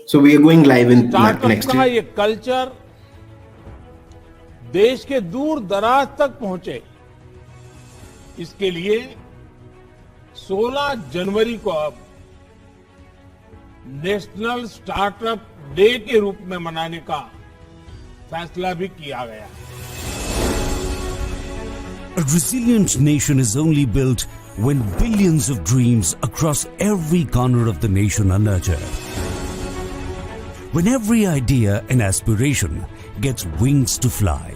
So we are going live in startup next. का ये culture देश के दूर दराज तक पहुंचे, इसके लिए 16 जनवरी को अब नेशनल स्टार्टअप डे के रूप में मनाने का फैसला भी किया गया है। A resilient nation is only built when billions of dreams across every corner of the nation are nurtured. When every idea and aspiration gets wings to fly.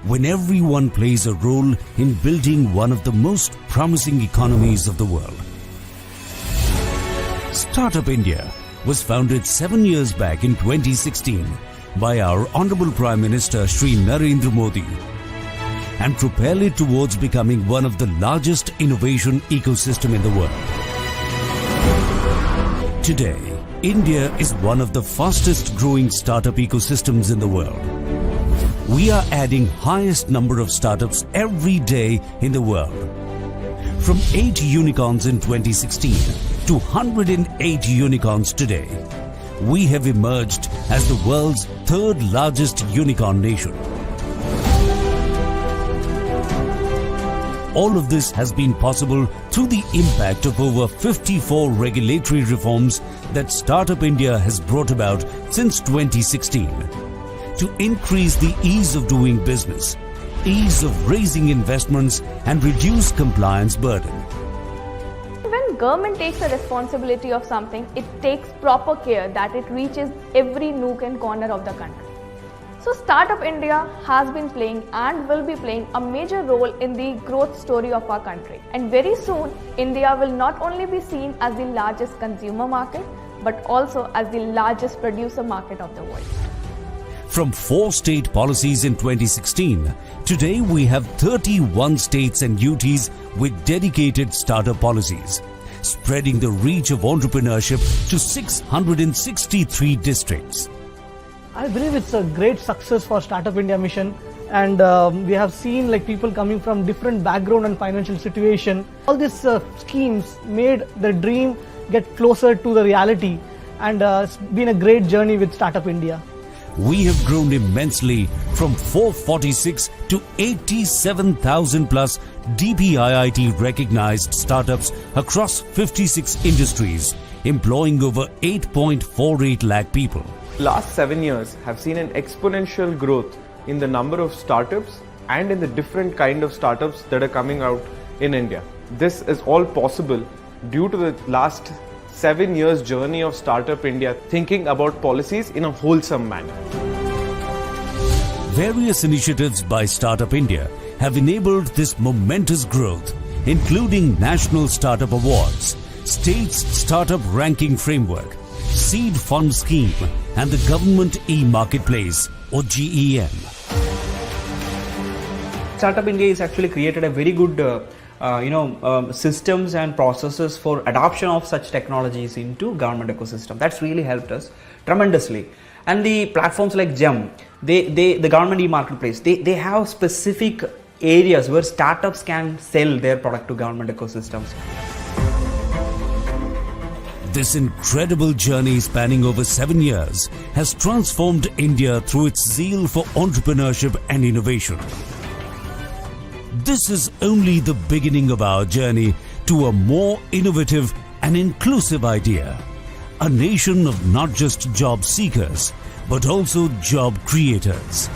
When everyone plays a role in building one of the most promising economies of the world. Startup India was founded 7 years back in 2016 by our Honorable Prime Minister Shri Modi, and propel it towards becoming one of the largest innovation ecosystem in the world. Today, India is one of the fastest growing startup ecosystems in the world. We are adding highest number of startups every day in the world. From 8 unicorns in 2016 to 108 unicorns today, we have emerged as the world's third largest unicorn nation. All of this has been possible through the impact of over 54 regulatory reforms that Startup India has brought about since 2016 to increase the ease of doing business, ease of raising investments and reduce compliance burden. When government takes a responsibility of something, it takes proper care that it reaches every nook and corner of the country. So Startup India has been playing and will be playing a major role in the growth story of our country. And very soon, India will not only be seen as the largest consumer market, but also as the largest producer market of the world. From 4 state policies in 2016, today we have 31 states and UTs with dedicated startup policies, spreading the reach of entrepreneurship to 663 districts. I believe it's a great success for Startup India mission, and we have seen like people coming from different background and financial situation. All these schemes made the dream get closer to the reality, and it's been a great journey with Startup India. We have grown immensely from 446 to 87,000 plus DPIIT recognized startups across 56 industries, employing over 8.48 lakh people. Last 7 years have seen an exponential growth in the number of startups and in the different kind of startups that are coming out in India. This is all possible due to the last 7 years journey of Startup India thinking about policies in a wholesome manner. Various initiatives by Startup India have enabled this momentous growth, including National Startup Awards, State's Startup Ranking Framework, Seed Fund Scheme and the Government E-Marketplace or GEM. Startup India has actually created a very good systems and processes for adoption of such technologies into government ecosystem. That's really helped us tremendously. And the platforms like GEM, the government e-marketplace, they have specific areas where startups can sell their product to government ecosystems. This incredible journey spanning over 7 years has transformed India through its zeal for entrepreneurship and innovation. This is only the beginning of our journey to a more innovative and inclusive idea. A nation of not just job seekers, but also job creators.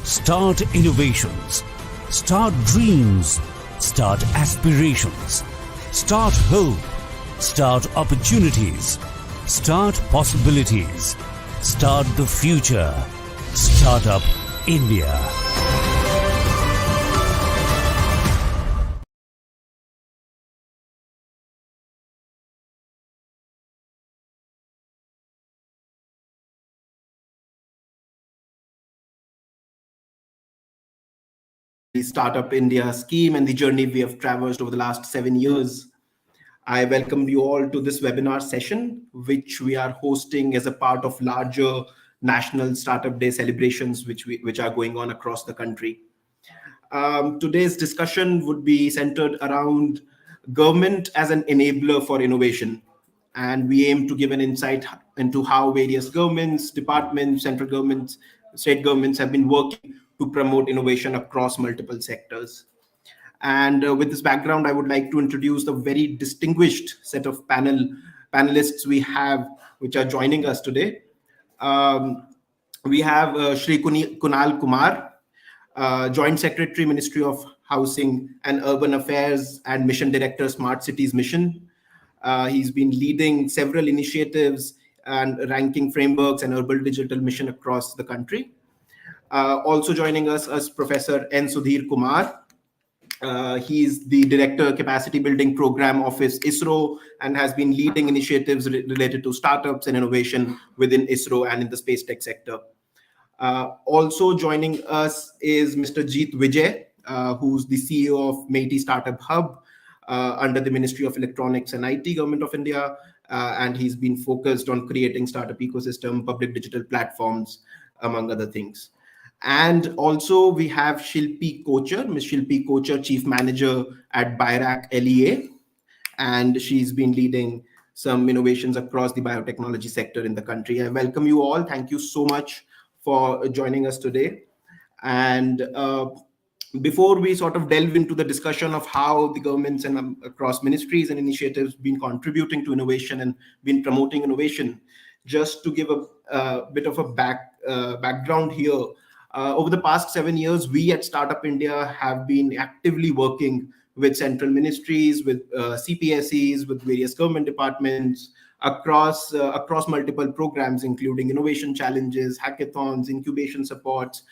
Start innovations. Start dreams. Start aspirations. Start hope. Start opportunities. Start possibilities. Start the future. Startup India. The Startup India scheme and the journey we have traversed over the last 7 years. I welcome you all to this webinar session, which we are hosting as a part of larger National Startup Day celebrations, which are going on across the country. Today's discussion would be centered around government as an enabler for innovation. And we aim to give an insight into how various governments, departments, central governments, state governments have been working to promote innovation across multiple sectors. And with this background, I would like to introduce the very distinguished set of panelists we have, which are joining us today. Um, we have Shri Kunal Kumar, Joint Secretary, Ministry of Housing and Urban Affairs and Mission Director, Smart Cities Mission. He's been leading several initiatives and ranking frameworks and urban digital mission across the country. Also joining us is Professor N. Sudheer Kumar. He's the Director Capacity Building Program Office, ISRO, and has been leading initiatives related to startups and innovation within ISRO and in the space tech sector. Also joining us is Mr. Jeet Vijay, who's the CEO of MeitY Startup Hub under the Ministry of Electronics and IT, Government of India, and he's been focused on creating startup ecosystem, public digital platforms, among other things. And also we have Shilpi Kochar, Ms. Shilpi Kochar, Chief Manager at BIRAC LEA, and she's been leading some innovations across the biotechnology sector in the country. I welcome you all. Thank you so much for joining us today. And before we sort of delve into the discussion of how the governments and across ministries and initiatives been contributing to innovation and been promoting innovation, just to give a bit of a background here. Over the past 7 years, we at Startup India have been actively working with central ministries, with CPSEs, with various government departments across multiple programs, including innovation challenges, hackathons, incubation supports,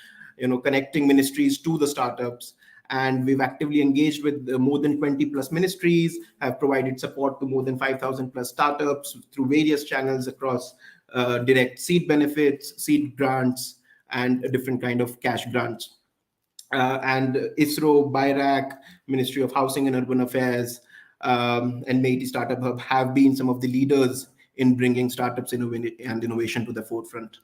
connecting ministries to the startups. And we've actively engaged with more than 20 plus ministries, have provided support to more than 5,000 plus startups through various channels across direct seed benefits, seed grants, and a different kind of cash grants. And ISRO, BIRAC, Ministry of Housing and Urban Affairs, and MeitY Startup Hub have been some of the leaders in bringing startups and innovation to the forefront.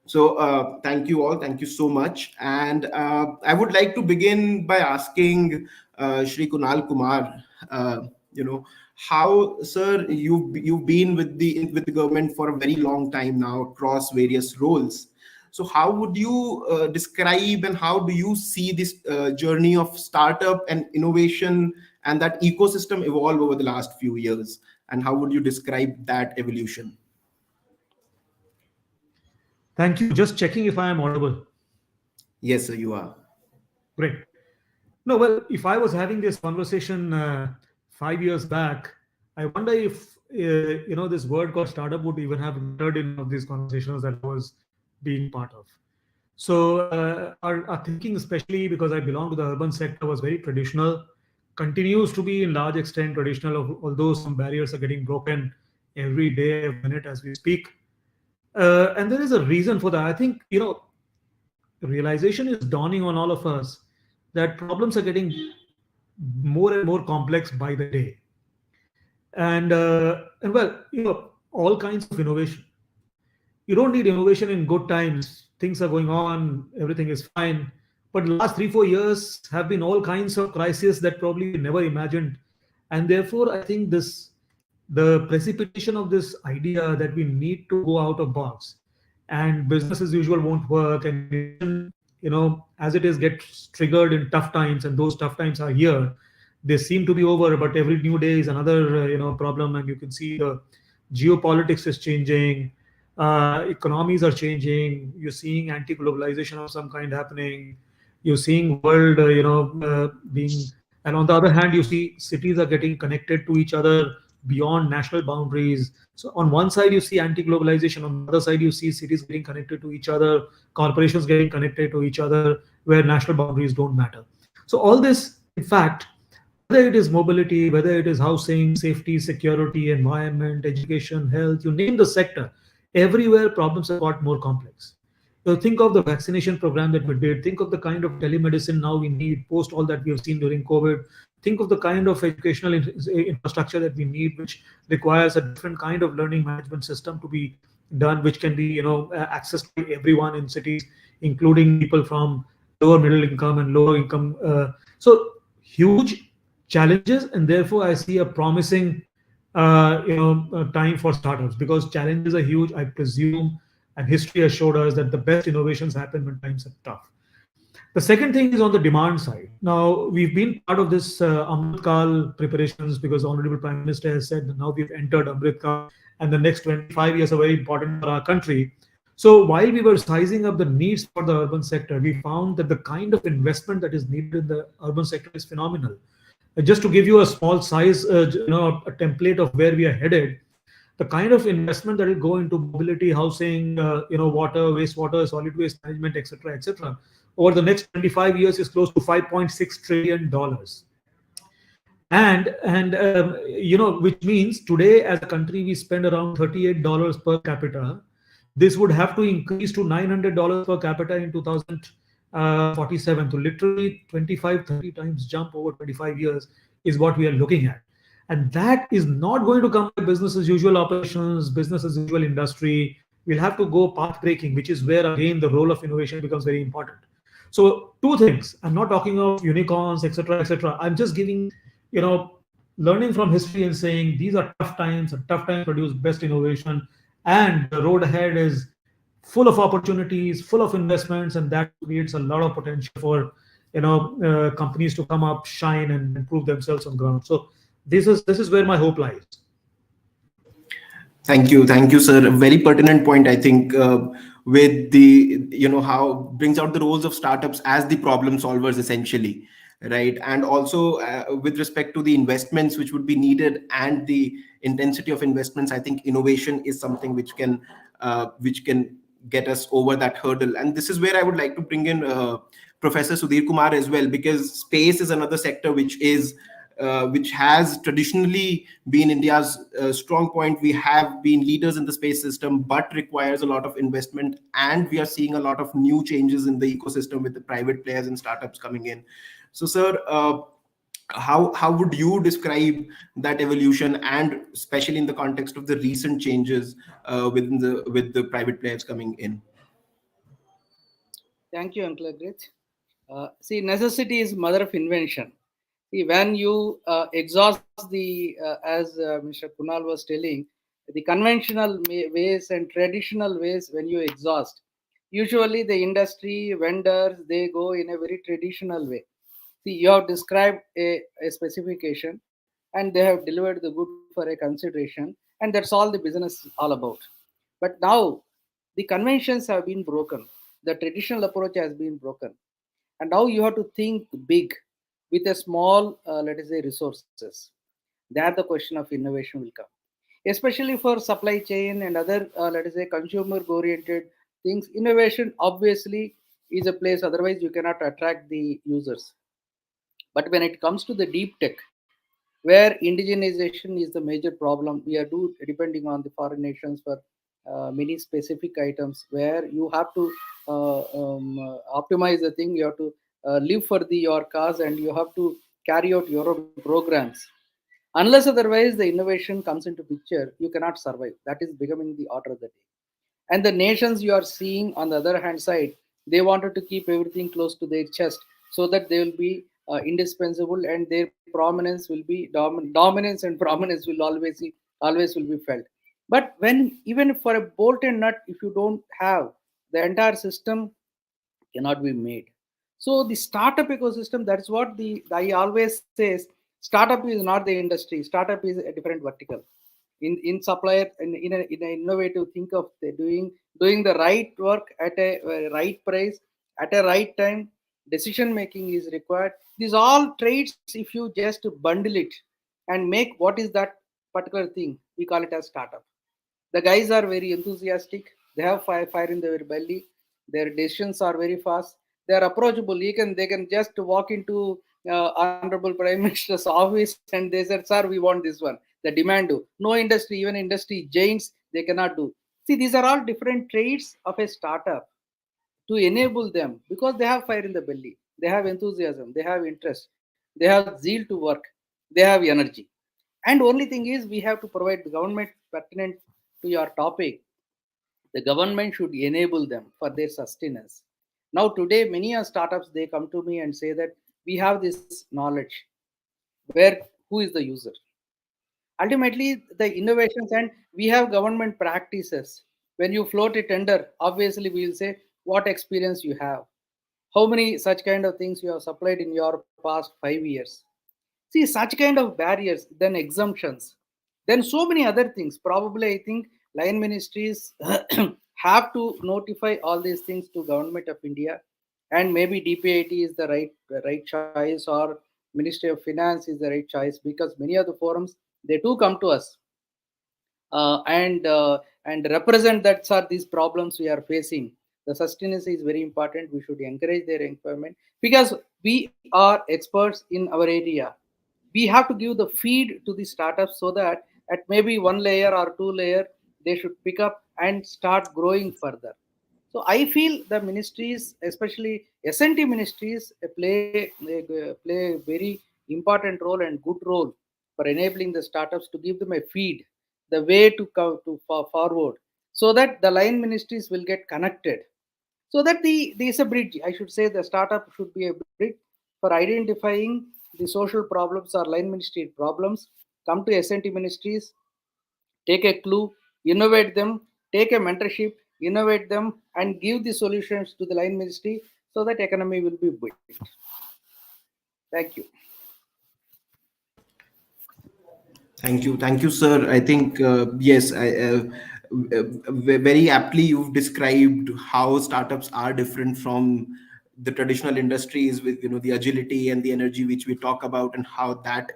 So thank you all. Thank you so much. And I would like to begin by asking Shri Kunal Kumar, how, sir, you've been with the government for a very long time now across various roles. So how would you describe and how do you see this journey of startup and innovation and that ecosystem evolve over the last few years? And how would you describe that evolution? Thank you. Just checking if I am audible. Yes, sir, you are. Great. No, well, if I was having this conversation 5 years back, I wonder if this word called startup would even have entered in one of these conversations that I was being part of. So our thinking, especially because I belong to the urban sector, was very traditional, continues to be in large extent traditional, although some barriers are getting broken every day, every minute as we speak. And there is a reason for that. I think, realization is dawning on all of us that problems are getting more and more complex by the day. And well, all kinds of innovation. You don't need innovation in good times. Things are going on, everything is fine. But the last 3-4 years have been all kinds of crises that probably we never imagined. And therefore, I think the precipitation of this idea that we need to go out of box and business as usual won't work, and as it is gets triggered in tough times, and those tough times are here. They seem to be over, but every new day is another problem, and you can see the geopolitics is changing, economies are changing. You're seeing anti-globalization of some kind happening. You're seeing world being, and on the other hand, you see cities are getting connected to each other beyond national boundaries. So on one side you see anti-globalization, on the other side you see cities getting connected to each other, corporations getting connected to each other where national boundaries don't matter. So all this, in fact, whether it is mobility, whether it is housing, safety, security, environment, education, health, you name the sector, everywhere problems have got more complex. Think of the vaccination program that we did. Think of the kind of telemedicine now we need post all that we have seen during COVID. Think of the kind of educational infrastructure that we need, which requires a different kind of learning management system to be done, which can be accessed by everyone in cities, including people from lower middle income and lower income. So huge challenges, and therefore I see a promising time for startups, because challenges are huge, I presume, and history has showed us that the best innovations happen when times are tough. The second thing is on the demand side. Now, we've been part of this Amrit Kal preparations, because the Honorable Prime Minister has said that now we've entered Amrit Kal, and the next 25 years are very important for our country. So, while we were sizing up the needs for the urban sector, we found that the kind of investment that is needed in the urban sector is phenomenal. Just to give you a small size, a template of where we are headed, the kind of investment that will go into mobility, housing, water, wastewater, solid waste management, etc., over the next 25 years is close to $5.6 trillion. Which means today as a country we spend around $38 per capita. This would have to increase to $900 per capita in 2047. So literally 25-30 times jump over 25 years is what we are looking at. And that is not going to come by business as usual operations, business as usual industry. We'll have to go path breaking, which is where again the role of innovation becomes very important. So two things. I'm not talking of unicorns, etc., etc. I'm just giving, you know, learning from history and saying these are tough times, and tough times produce best innovation, and the road ahead is full of opportunities, full of investments, and that creates a lot of potential for companies to come up, shine, and improve themselves on ground. So this is where my hope lies. Thank you, sir. A very pertinent point, I think, with the how brings out the roles of startups as the problem solvers essentially, right? And also with respect to the investments which would be needed and the intensity of investments, I think innovation is something which can get us over that hurdle. And this is where I would like to bring in Professor Sudheer Kumar as well, because space is another sector which has traditionally been India's strong point. We have been leaders in the space system, but requires a lot of investment. And we are seeing a lot of new changes in the ecosystem with the private players and startups coming in. So, sir, how would you describe that evolution, and especially in the context of the recent changes with the private players coming in? Thank you, Uncle Agrit. See, necessity is mother of invention. See, when you exhaust as Mr. Kunal was telling, the conventional ways and traditional ways, when you exhaust, usually the industry, vendors, they go in a very traditional way. See, you have described a specification, and they have delivered the good for a consideration, and that's all the business is all about. But now, the conventions have been broken. The traditional approach has been broken. And now you have to think big with a small, let us say, resources. There the question of innovation will come, especially for supply chain and other, let us say, consumer oriented things. Innovation obviously is a place, otherwise you cannot attract the users. But when it comes to the deep tech, where indigenization is the major problem, we are depending on the foreign nations for many specific items, where you have to optimize the thing, you have to live for your cause, and you have to carry out your own programs. Unless otherwise the innovation comes into picture, you cannot survive. That is becoming the order of the day. And the nations you are seeing on the other hand side, they wanted to keep everything close to their chest, so that they will be indispensable, and their prominence will be dominance, and prominence will always will be felt. But when, even for a bolt and nut, if you don't have, the entire system cannot be made. So the startup ecosystem, that's what the I always says, startup is not the industry, startup is a different vertical. In supplier, in a innovative think of the doing the right work at a right price at a right time. Decision making is required. These all traits, if you just bundle it and make what is that particular thing, we call it as startup. The guys are very enthusiastic, they have fire in their belly, their decisions are very fast, they are approachable. They can just walk into honorable prime minister's office and they said, sir, we want this one. The demand do. No industry, even industry giants, they cannot do. See, these are all different traits of a startup to enable them, because they have fire in the belly, they have enthusiasm, they have interest, they have zeal to work, they have energy. And only thing is, we have to provide the government, pertinent to your topic, the government should enable them for their sustenance. Now today many startups, they come to me and say that we have this knowledge, where who is the user? Ultimately, the innovations, and we have government practices. When you float a tender, obviously we will say what experience you have, how many such kind of things you have supplied in your past 5 years. See, such kind of barriers, then exemptions, then so many other things. Probably, I think line ministries have to notify all these things to Government of India, and maybe DPIT is the right choice, or Ministry of Finance is the right choice, because many of the forums, they do come to us, and represent that, sir, these problems we are facing. The sustenance is very important. We should encourage their employment, because we are experts in our area. We have to give the feed to the startups, so that at maybe one layer or two layer, they should pick up and start growing further. So I feel the ministries, especially SNT ministries, play a very important role and good role for enabling the startups, to give them a feed, the way to come to forward, so that the line ministries will get connected, so that there is a bridge. I should say the startup should be a bridge for identifying the social problems or line ministry problems. Come to SNT ministries, take a clue, innovate them, take a mentorship, innovate them, and give the solutions to the line ministry, so that economy will be built. Thank you. Thank you, sir. I think yes, very aptly you've described how startups are different from the traditional industries, with the agility and the energy which we talk about, and how that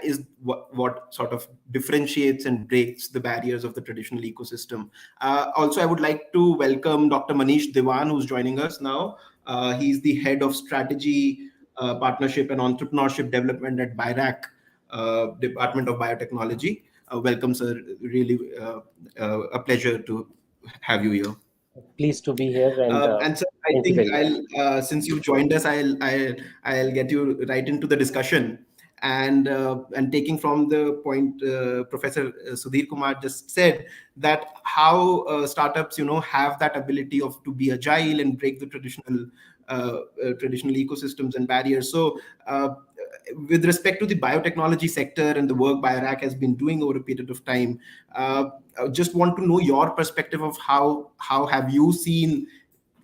is what sort of differentiates and breaks the barriers of the traditional ecosystem. Also, I would like to welcome Dr. Manish Diwan, who's joining us now. He's the head of strategy, partnership, and entrepreneurship development at BIRAC, Department of Biotechnology. Welcome, sir. Really a pleasure to have you here. Pleased to be here, and And sir, I thank you think very much. since you joined us, I'll get you right into the discussion, and taking from the point Professor Sudheer Kumar just said, that how startups have that ability of to be agile and break the traditional ecosystems and barriers. So with respect to the biotechnology sector and the work BioRac has been doing over a period of time, I just want to know your perspective of how have you seen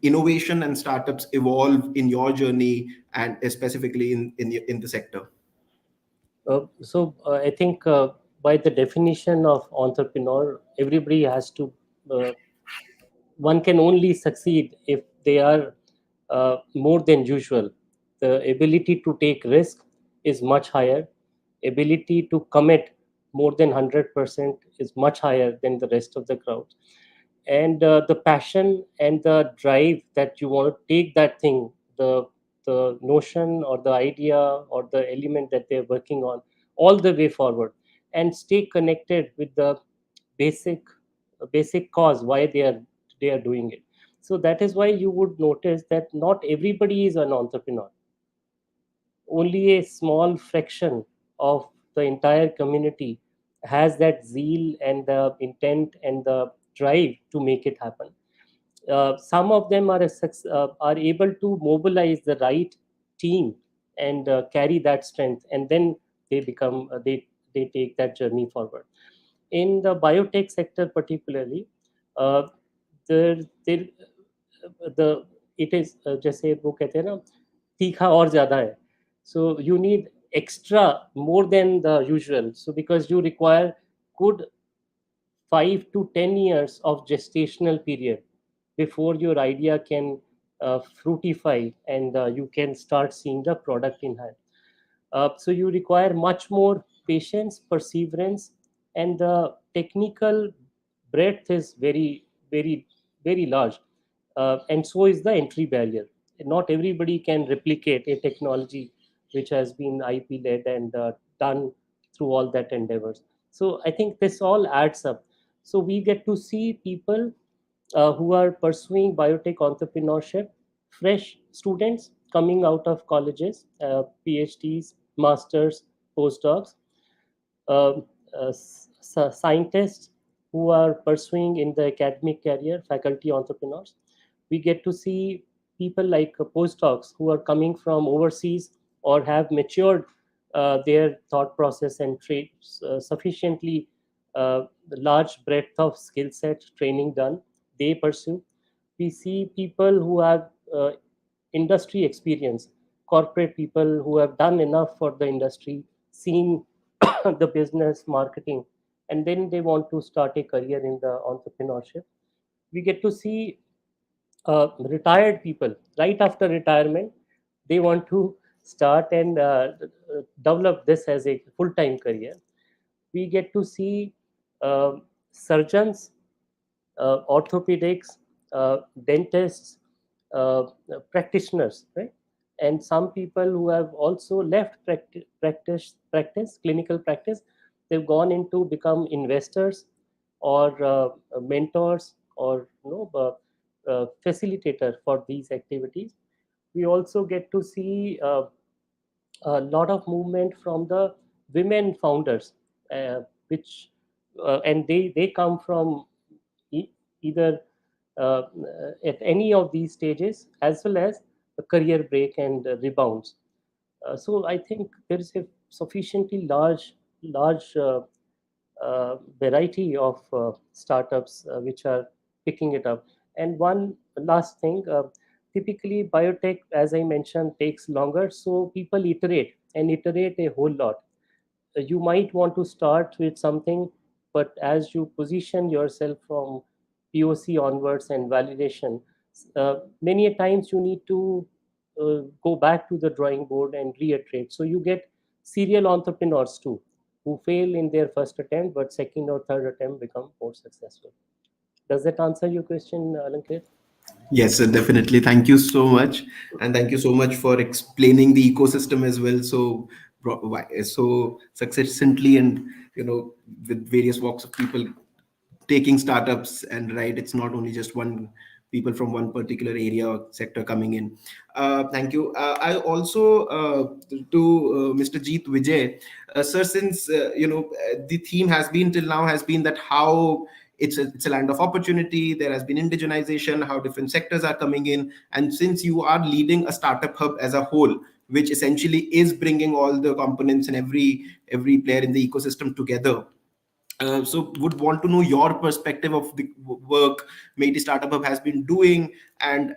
innovation and startups evolve in your journey, and specifically in the sector. I think by the definition of entrepreneur, everybody has to. One can only succeed if they are more than usual. The ability to take risk is much higher. Ability to commit more than 100% is much higher than the rest of the crowd. And the passion and the drive that you want to take that thing, the notion or the idea or the element that they're working on, all the way forward, and stay connected with the basic basic cause why they are doing it. So that is why you would notice that not everybody is an entrepreneur. Only a small fraction of the entire community has that zeal and the intent and the drive to make it happen. Some of them are able to mobilize the right team and carry that strength, and then they become they take that journey forward. In the biotech sector particularly, uh, there the it is जैसे वो कहते हैं ना, तीखा और ज़्यादा है. So you need extra more than the usual. So because you require good 5 to 10 years of gestational period before your idea can fructify, and you can start seeing the product in hand. So you require much more patience, perseverance, and the technical breadth is very, very, very large. And so is the entry barrier. Not everybody can replicate a technology which has been IP led and done through all that endeavors. So I think this all adds up. So we get to see people who are pursuing biotech entrepreneurship, fresh students coming out of colleges, PhDs, masters, postdocs, uh, scientists who are pursuing in the academic career, faculty entrepreneurs. We get to see people like postdocs who are coming from overseas or have matured their thought process and sufficiently large breadth of skill set training done, they pursue. We see people who have industry experience, corporate people who have done enough for the industry, seen the business marketing, and then they want to start a career in the entrepreneurship. We get to see retired people right after retirement, they want to start and develop this as a full-time career. We get to see surgeons, orthopedics, dentists, uh, practitioners, right? And some people who have also left practice, clinical practice, they've gone into become investors or mentors or facilitator for these activities. We also get to see a lot of movement from the women founders, which and they come from either uh, at any of these stages as well as a career break and rebounds. So I think there is a sufficiently large variety of startups which are picking it up. And one last thing, typically biotech, as I mentioned, takes longer, so people iterate and iterate a whole lot. You might want to start with something, but as you position yourself from POC onwards and validation, many a times you need to go back to the drawing board and reiterate. So you get serial entrepreneurs too, who fail in their first attempt, but second or third attempt become more successful. Does that answer your question, Alankit? Yes, sir, definitely. Thank you so much, and thank you so much for explaining the ecosystem as well. So, so succinctly, and with various walks of people taking startups, and right, it's not only just one people from one particular area or sector coming in. Thank you. I also to Mr. Jeet Vijay, sir, since the theme has been till now has been that how it's a land of opportunity. There has been indigenization, how different sectors are coming in, and since you are leading a startup hub as a whole, which essentially is bringing all the components and every player in the ecosystem together. So would want to know your perspective of the work MeitY Startup Hub has been doing, and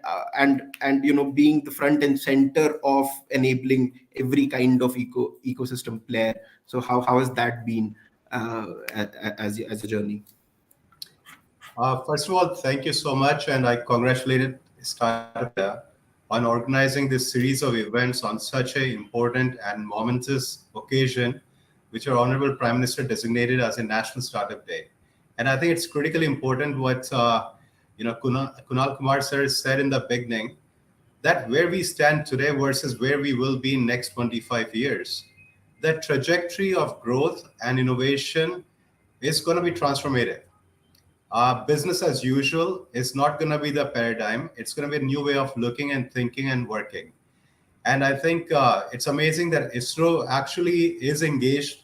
being the front and center of enabling every kind of ecosystem player. So how has that been as a journey? First of all, thank you so much, and I congratulated Startup India on organizing this series of events on such an important and momentous occasion, which our Honorable Prime Minister designated as a National Startup Day. And I think it's critically important what Kunal Kumar sir said in the beginning, that where we stand today versus where we will be in next 25 years, the trajectory of growth and innovation is going to be transformative. Business as usual is not going to be the paradigm. It's going to be a new way of looking and thinking and working. And I think it's amazing that ISRO actually is engaged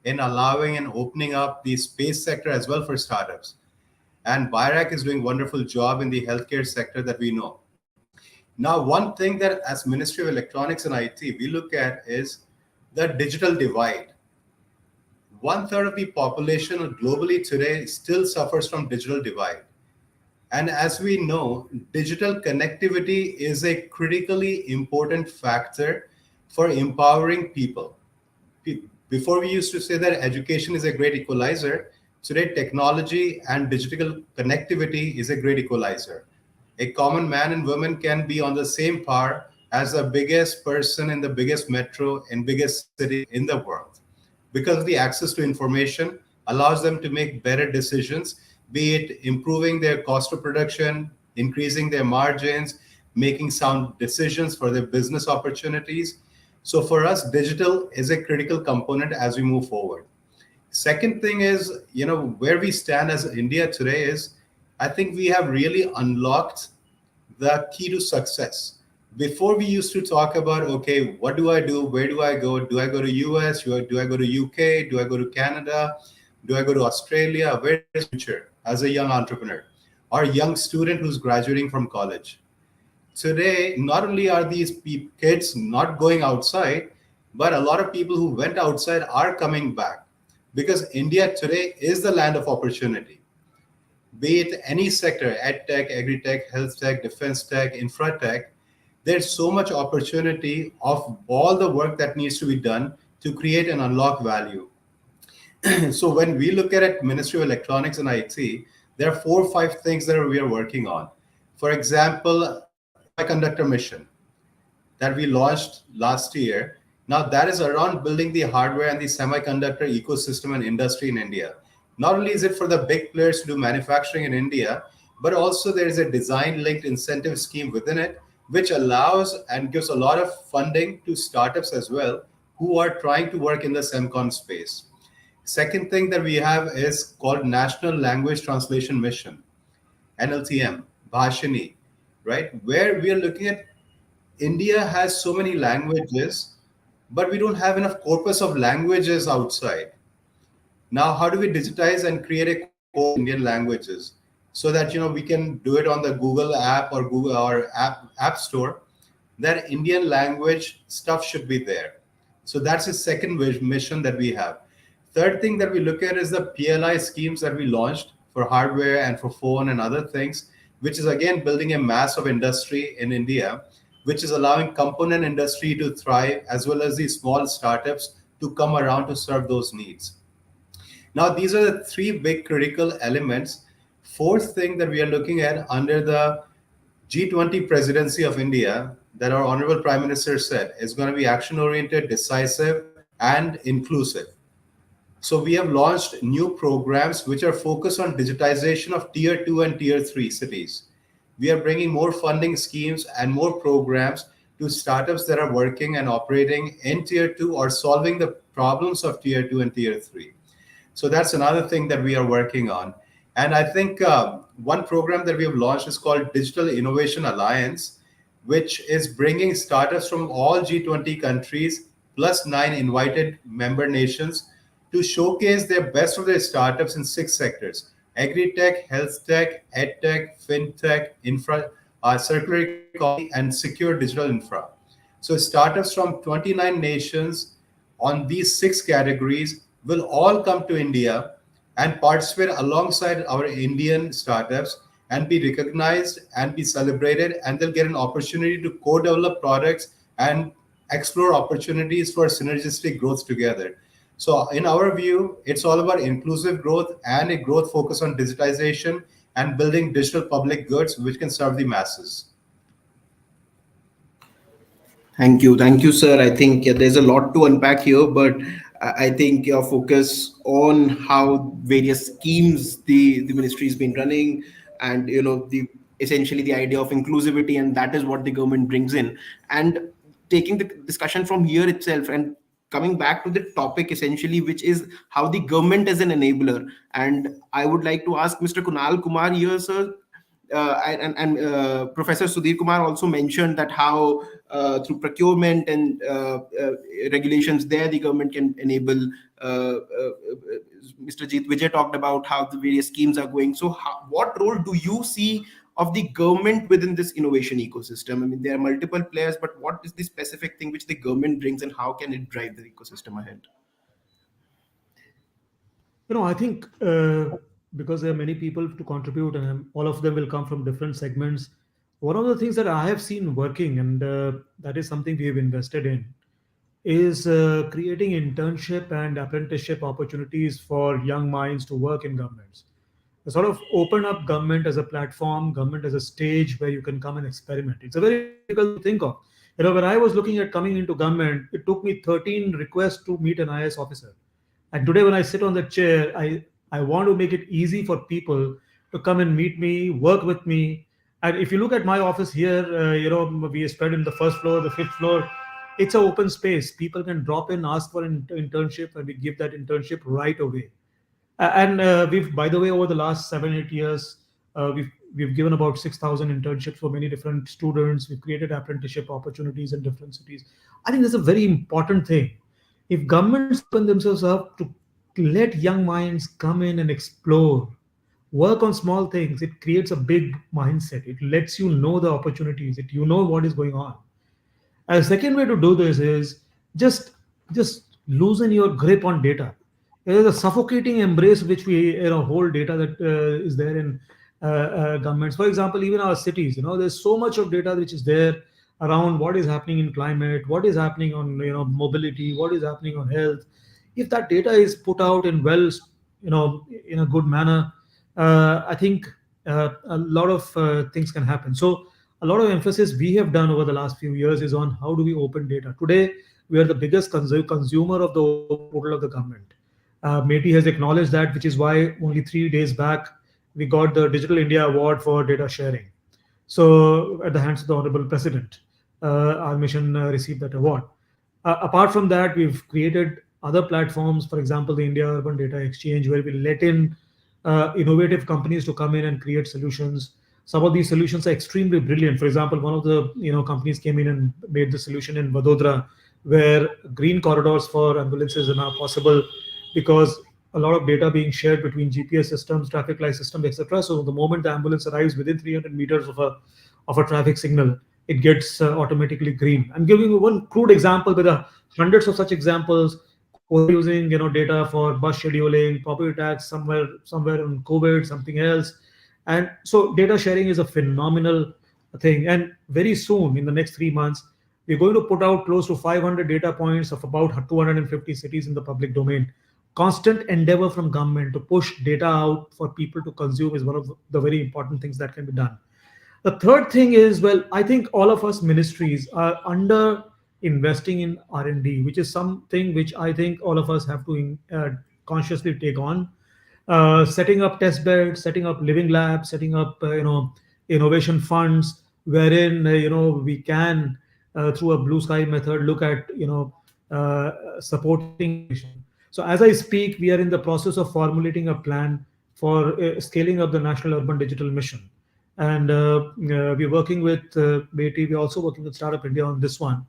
in allowing and opening up the space sector as well for startups. And BIRAC is doing a wonderful job in the healthcare sector that we know. Now, one thing that as Ministry of Electronics and IT, we look at is the digital divide. 1/3 of the population globally today still suffers from digital divide. And as we know, digital connectivity is a critically important factor for empowering people. Before we used to say that education is a great equalizer, today technology and digital connectivity is a great equalizer. A common man and woman can be on the same par as the biggest person in the biggest metro and biggest city in the world, because the access to information allows them to make better decisions, be it improving their cost of production, increasing their margins, making sound decisions for their business opportunities. So for us, digital is a critical component as we move forward. Second thing is, where we stand as India today is, I think we have really unlocked the key to success. Before we used to talk about, okay, what do I do? Where do I go? Do I go to US? Do I go to UK? Do I go to Canada? Do I go to Australia? Where is the future as a young entrepreneur or young student who's graduating from college? Today, not only are these kids not going outside, But a lot of people who went outside are coming back because India today is the land of opportunity. Be it any sector, ed tech, agri tech, health tech, defense tech, infra tech, there's so much opportunity of all the work that needs to be done to create and unlock value. So when we look at it, Ministry of Electronics and IT, there are 4 or 5 things that we are working on. For example, semiconductor mission that we launched last year. Now that is around building the hardware and the semiconductor ecosystem and industry in India. Not only is it for the big players to do manufacturing in India, but also there is a design linked incentive scheme within it, which allows and gives a lot of funding to startups as well who are trying to work in the semicon space. Second thing that we have is called National Language Translation Mission, NLTM, Bhashini, right? Where we are looking at India has so many languages, but we don't have enough corpus of languages outside. Now, how do we digitize and create a core Indian languages so that we can do it on the Google app or Google or app store? That Indian language stuff should be there. So that's the second mission that we have. Third thing that we look at is the PLI schemes that we launched for hardware and for phone and other things, which is again building a mass of industry in India, which is allowing component industry to thrive as well as the small startups to come around to serve those needs. Now, these are the three big critical elements. Fourth thing that we are looking at under the G20 presidency of India that our Honorable Prime Minister said is going to be action-oriented, decisive, and inclusive. So we have launched new programs which are focused on digitization of tier 2 and tier 3 cities. We are bringing more funding schemes and more programs to startups that are working and operating in tier 2 or solving the problems of tier 2 and tier 3. So that's another thing that we are working on. And I think one program that we have launched is called Digital Innovation Alliance, which is bringing startups from all G20 countries plus 9 invited member nations to showcase their best of their startups in 6 sectors: agri-tech, health tech, ed tech, fintech, infra, circular economy, and secure digital infra. So startups from 29 nations on these 6 categories will all come to India and participate alongside our Indian startups and be recognized and be celebrated, and they'll get an opportunity to co-develop products and explore opportunities for synergistic growth together. So in our view, it's all about inclusive growth and a growth focus on digitization and building digital public goods which can serve the masses. Thank you, sir. I think there's a lot to unpack here, but I think your focus on how various schemes the ministry has been running, and the essentially the idea of inclusivity, and that is what the government brings in, and taking the discussion from here itself and coming back to the topic essentially, which is how the government is an enabler. And I would like to ask Mr. Kunal Kumar here, sir. And Professor Sudheer Kumar also mentioned that how through procurement and regulations there, the government can enable. Mr. Jeet, Vijay talked about how the various schemes are going. So what role do you see of the government within this innovation ecosystem? I mean, there are multiple players, but what is the specific thing which the government brings and how can it drive the ecosystem ahead? I think because there are many people to contribute and all of them will come from different segments. One of the things that I have seen working, and that is something we have invested in, is creating internship and apprenticeship opportunities for young minds to work in governments. Sort of open up government as a platform, government as a stage where you can come and experiment. It's a very difficult to think of. When I was looking at coming into government, it took me 13 requests to meet an IS officer. And today, when I sit on the chair, I want to make it easy for people to come and meet me, work with me. And if you look at my office here, we are spread in the first floor, the fifth floor. It's an open space. People can drop in, ask for an internship, and we give that internship right away. And we've, by the way, over the last 7-8 years, we've given about 6,000 internships for many different students. We've created apprenticeship opportunities in different cities. I think that's a very important thing. If governments open themselves up to let young minds come in and explore, work on small things, it creates a big mindset. It lets you know the opportunities. You know what is going on. A second way to do this is just just loosen your grip on data. There is a suffocating embrace which we hold data that is there in governments. For example, even our cities, there's so much of data which is there around what is happening in climate, what is happening on mobility, what is happening on health. If that data is put out in in a good manner, I think a lot of things can happen. So a lot of emphasis we have done over the last few years is on how do we open data. Today, we are the biggest consumer of the open portal of the government. MeitY has acknowledged that, which is why only 3 days back we got the Digital India Award for data sharing. So, at the hands of the Honorable President, our mission received that award. Apart from that, we've created other platforms, for example, the India Urban Data Exchange, where we let in innovative companies to come in and create solutions. Some of these solutions are extremely brilliant. For example, one of the companies came in and made the solution in Vadodara, where green corridors for ambulances are now possible because a lot of data being shared between GPS systems, traffic light systems, etc. So the moment the ambulance arrives within 300 meters of a traffic signal, it gets automatically green. I'm giving you one crude example, but there are hundreds of such examples. Korea using data for bus scheduling, property tax somewhere on COVID, something else, and so data sharing is a phenomenal thing. And very soon, in the next 3 months, we're going to put out close to 500 data points of about 250 cities in the public domain. Constant endeavor from government to push data out for people to consume is one of the very important things that can be done. The third thing is, well, I think all of us ministries are under investing in R&D, which is something which I think all of us have to consciously take on. Setting up test beds, setting up living labs, setting up innovation funds, wherein we can through a blue sky method look at supporting innovation. So as I speak, we are in the process of formulating a plan for scaling up the National Urban Digital Mission, and we're working with MeitY. We're also working with Startup India on this one,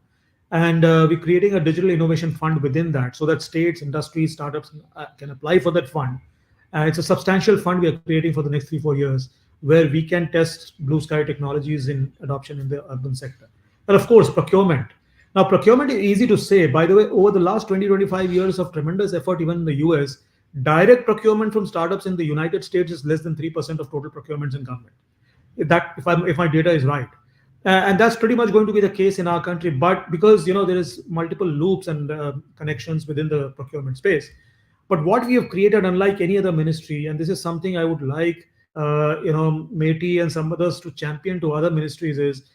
and we're creating a digital innovation fund within that, so that states, industries, startups can apply for that fund. It's a substantial fund we are creating for the next 3-4 years, where we can test blue sky technologies in adoption in the urban sector. And of course, procurement. Now, procurement is easy to say. By the way, over the last 20-25 years of tremendous effort, even in the US, direct procurement from startups in the United States is less than 3% of total procurements in government. If my data is right, and that's pretty much going to be the case in our country. But because there is multiple loops and connections within the procurement space, but what we have created, unlike any other ministry, and this is something I would like MeitY and some others to champion to other ministries, is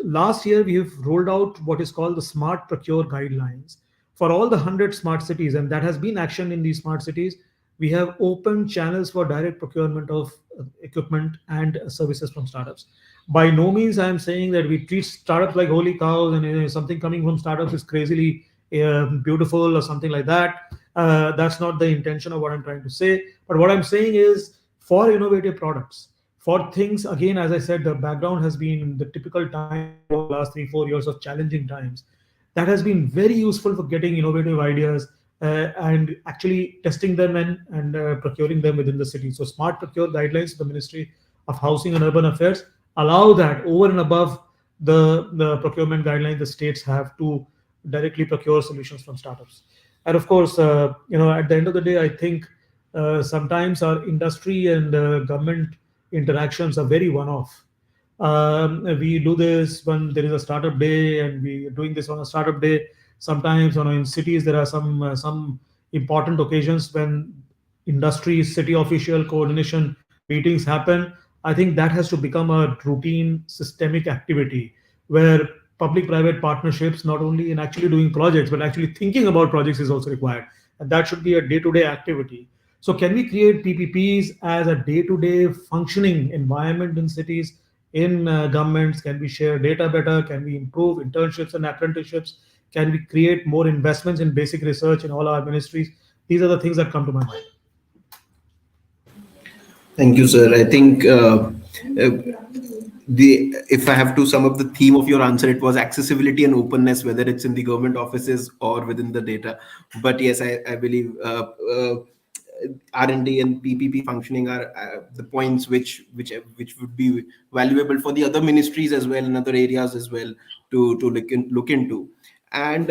last year we have rolled out what is called the Smart Procure guidelines for all the 100 smart cities, and that has been actioned in these smart cities. We have opened channels for direct procurement of equipment and services from startups. By no means I am saying that we treat startups like holy cows and something coming from startups is crazily beautiful or something like that. That's not the intention of what I'm trying to say. But what I'm saying is, for innovative products, for things, again, as I said, the background has been the typical time over the last 3-4 years of challenging times. That has been very useful for getting innovative ideas and actually testing them and procuring them within the city. So smart procure guidelines of the Ministry of Housing and Urban Affairs allow that over and above the procurement guidelines the states have to directly procure solutions from startups. And of course, at the end of the day, I think sometimes our industry and government interactions are very one-off. We do this when there is a startup day, and we are doing this on a startup day. Sometimes, in cities, there are some important occasions when industry, city official coordination meetings happen. I think that has to become a routine, systemic activity where public-private partnerships, not only in actually doing projects, but actually thinking about projects, is also required, and that should be a day-to-day activity. So, can we create PPPs as a day-to-day functioning environment in cities? In governments, can we share data better? Can we improve internships and apprenticeships? Can we create more investments in basic research in all our ministries? These are the things that come to my mind. Thank you, sir. I think if I have to sum up the theme of your answer, it was accessibility and openness, whether it's in the government offices or within the data. But yes, I believe R&D and PPP functioning are the points which would be valuable for the other ministries as well, and other areas as well to look into. And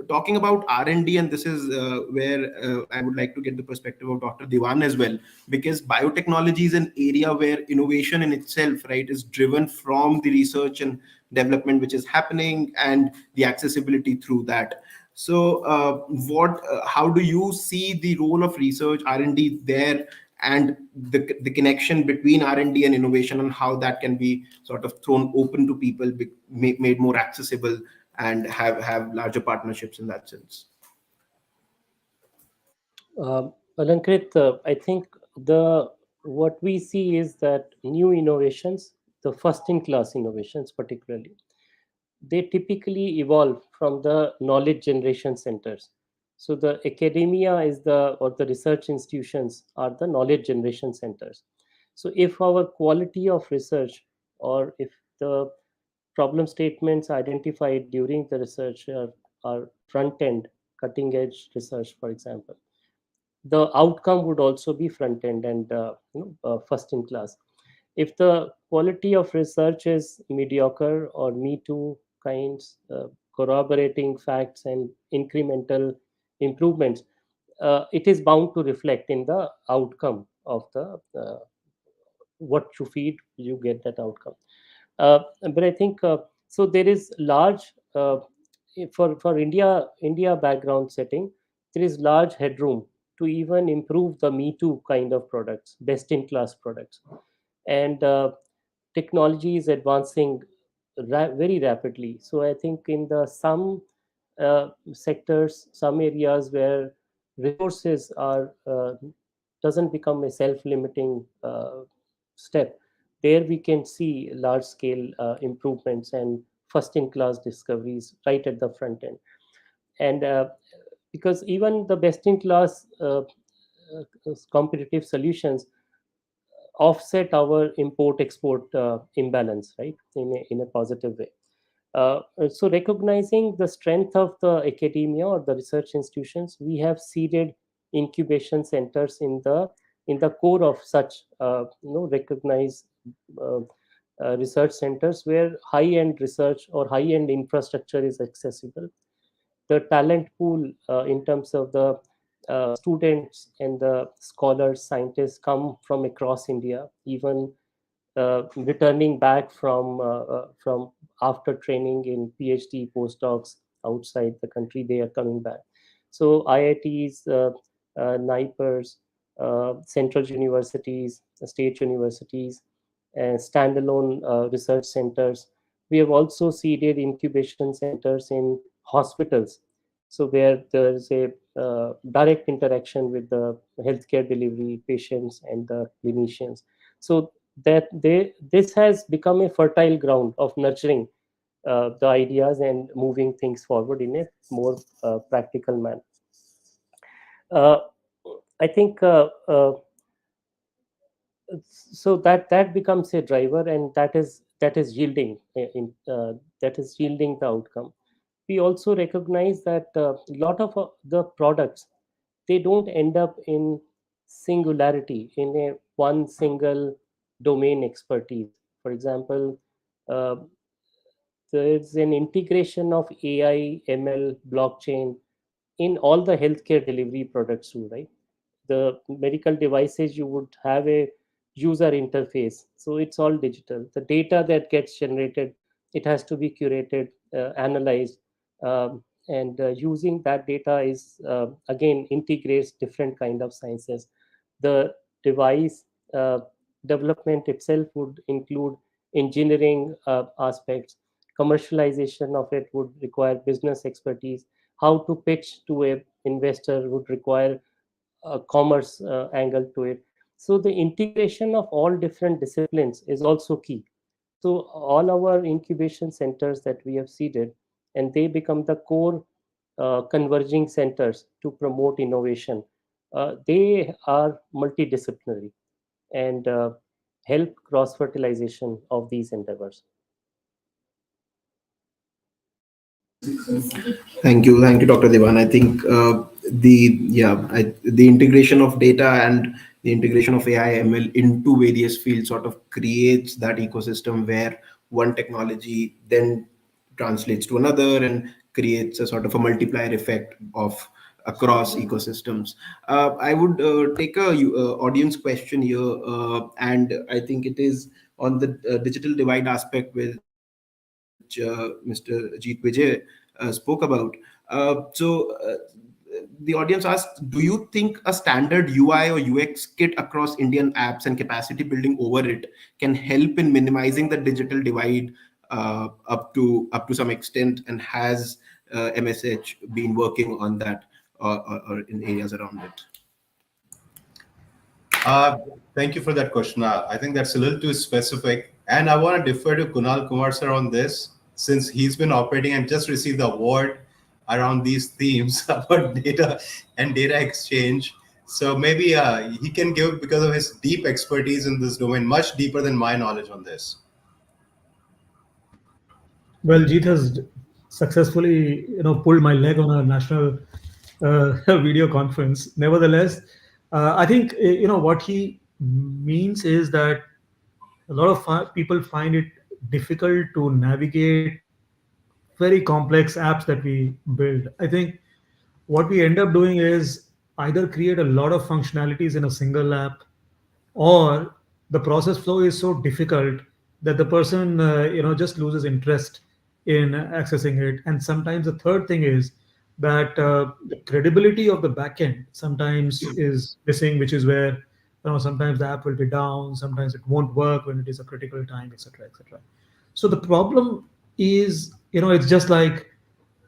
talking about R&D, and this is where I would like to get the perspective of Dr. Diwan as well, because biotechnology is an area where innovation in itself, right, is driven from the research and development which is happening and the accessibility through that. So, how do you see the role of research R&D there, and the connection between R&D and innovation, and how that can be sort of thrown open to people, made more accessible, and have larger partnerships in that sense? Alankrit, I think the what we see is that new innovations, the first-in-class innovations particularly, they typically evolve from the knowledge generation centers. So the academia is or the research institutions are the knowledge generation centers. So if our quality of research, or if the problem statements identified during the research are front end, cutting edge research, for example, the outcome would also be front end and first in class. If the quality of research is mediocre or me too kinds, corroborating facts and incremental improvements, it is bound to reflect in the outcome of the what you feed, you get that outcome. But I think so. There is large for India background setting. There is large headroom to even improve the Me Too kind of products, best in class products, and technology is advancing very rapidly. So I think in the some sectors, some areas where resources are doesn't become a self-limiting step, there we can see large scale improvements and first in class discoveries right at the front end. And because even the best in class competitive solutions offset our import export imbalance, right, in a positive way. So recognizing the strength of the academia or the research institutions, we have seeded incubation centers in the core of such recognized uh, research centers, where high end research or high end infrastructure is accessible. The talent pool in terms of the students and the scholars, scientists come from across India, even returning back from after training in PhD postdocs outside the country, they are coming back. So IITs, NIPERs, central universities, state universities, and standalone research centers. We have also seeded incubation centers in hospitals, so where there is a direct interaction with the healthcare delivery patients and the clinicians. So that this has become a fertile ground of nurturing the ideas and moving things forward in a more practical manner. Uh, I think so that becomes a driver, and that is yielding that is yielding the outcome. We also recognize that a lot of the products, they don't end up in singularity in a one single domain expertise. For example, uh, there's an integration of AI, ML, blockchain in all the healthcare delivery products too, right? The medical devices, you would have a user interface, so it's all digital. The data that gets generated, it has to be curated, analyzed, and using that data is again integrates different kind of sciences. The device development itself would include engineering aspects. Commercialization of it would require business expertise. How to pitch to a investor would require a commerce angle to it. So the integration of all different disciplines is also key. So all our incubation centers that we have seeded, and they become the core converging centers to promote innovation. They are multidisciplinary and help cross fertilization of these endeavors. Thank you, Dr. Devan. I think the integration of data and the integration of AI ML into various fields sort of creates that ecosystem where one technology then translates to another and creates a sort of a multiplier effect of across ecosystems. I would take a audience question here, and I think it is on the digital divide aspect, which Mr. Jeet Vijay spoke about. The audience asks, do you think a standard UI or UX kit across Indian apps and capacity building over it can help in minimizing the digital divide up to some extent, and has MSH been working on that, or in areas around it? Uh, Thank you for that question. I think that's a little too specific. And I want to defer to Kunal Kumar sir on this, since he's been operating and just received the award around these themes about data and data exchange. So maybe he can give, because of his deep expertise in this domain, much deeper than my knowledge on this. Well, Jeet has successfully, pulled my leg on a national video conference. Nevertheless, I think what he means is that a lot of people find it difficult to navigate very complex apps that we build. I think what we end up doing is either create a lot of functionalities in a single app, or the process flow is so difficult that the person just loses interest in accessing it. And sometimes the third thing is that the credibility of the backend sometimes is missing, which is where sometimes the app will be down, sometimes it won't work when it is a critical time, etc., etc. So the problem is, it's just like